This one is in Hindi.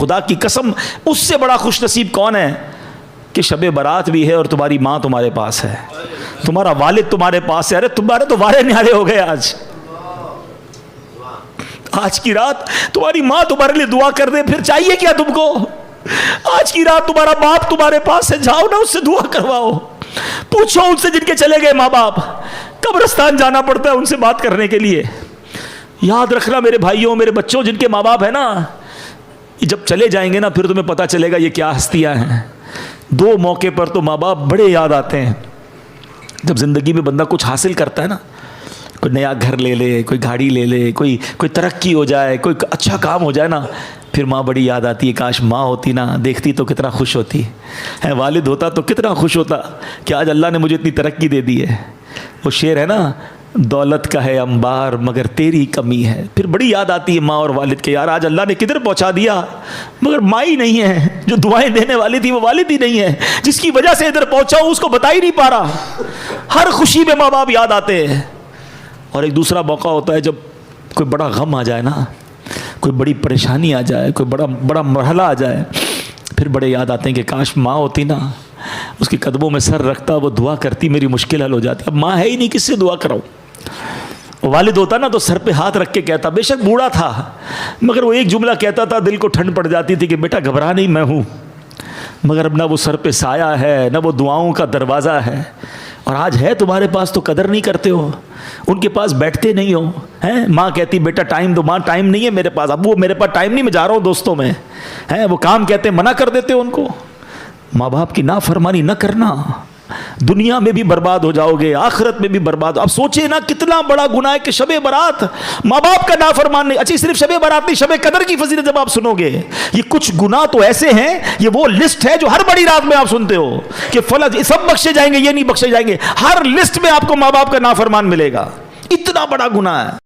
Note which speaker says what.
Speaker 1: खुदा की कसम, उससे बड़ा खुश नसीब कौन है कि शबे बारात भी है और तुम्हारी माँ तुम्हारे पास है, तुम्हारा वालिद तुम्हारे पास है। अरे तुम्हारे तो वारे न्यारे हो गए आज की रात तुम्हारी माँ तुम्हारे लिए दुआ कर दे, फिर चाहिए क्या तुमको? आज की रात तुम्हारा बाप तुम्हारे पास है, जाओ ना उससे दुआ करवाओ, पूछो उनसे जिनके चले गए माँ बाप, कब्रिस्तान जाना पड़ता है उनसे बात करने के लिए। याद रखना मेरे भाइयों, मेरे बच्चों, जिनके माँ बाप है ना, जब चले जाएंगे ना फिर तुम्हें पता चलेगा ये क्या हस्तियां हैं। दो मौके पर तो माँ बाप बड़े याद आते हैं। जब जिंदगी में बंदा कुछ हासिल करता है ना, कोई नया घर ले ले, कोई गाड़ी ले ले, कोई तरक्की हो जाए, कोई अच्छा काम हो जाए ना, फिर माँ बड़ी याद आती है। काश माँ होती ना, देखती तो कितना खुश होती है, वालिद होता तो कितना खुश होता कि आज अल्लाह ने मुझे इतनी तरक्की दे दी है। वो शेर है ना, दौलत का है अंबार मगर तेरी कमी है। फिर बड़ी याद आती है माँ और वालिद के, यार आज अल्लाह ने किधर पहुँचा दिया, मगर माँ ही नहीं है, जो दुआएं देने वाली थी वो वालिद ही नहीं है, जिसकी वजह से इधर पहुँचा हूँ उसको बता ही नहीं पा रहा। हर खुशी में माँ बाप याद आते हैं। और एक दूसरा मौका होता है जब कोई बड़ा गम आ जाए ना, कोई बड़ी परेशानी आ जाए, कोई बड़ा मरहला आ जाए, फिर बड़े याद आते हैं कि काश माँ होती ना, उसके कदमों में सर रखता, वो दुआ करती, मेरी मुश्किल हल हो जाती। अब माँ है ही नहीं, किससे दुआ कराऊँ? वालिद होता ना तो सर पे हाथ रख के कहता, बेशक बूढ़ा था मगर वो एक जुमला कहता था, दिल को ठंड पड़ जाती थी कि बेटा घबरा नहीं, मैं हूँ। मगर अब ना वो सर पे साया है, ना वो दुआओं का दरवाज़ा है। और आज है तुम्हारे पास तो कदर नहीं करते हो, उनके पास बैठते नहीं हो। हैं, माँ कहती बेटा टाइम दो, माँ टाइम नहीं है मेरे पास, अब वो मेरे पास टाइम नहीं, मैं जा रहा हूँ दोस्तों में। हैं, वो काम कहते मना कर देते हो उनको। माँ बाप की नाफरमानी न करना, दुनिया में भी बर्बाद हो जाओगे, आखिरत में भी बर्बाद। अब सोचे ना कितना बड़ा गुनाह है कि शबे बारात माँ बाप का नाफरमान नहीं। अच्छी सिर्फ शबे बारात नहीं, शबे कदर की फजीलत जब आप सुनोगे, ये कुछ गुनाह तो ऐसे हैं, ये वो लिस्ट है जो हर बड़ी रात में आप सुनते हो कि फला सब बख्शे जाएंगे, ये नहीं बख्शे जाएंगे। हर लिस्ट में आपको माँ बाप का नाफरमान मिलेगा, इतना बड़ा गुनाह है।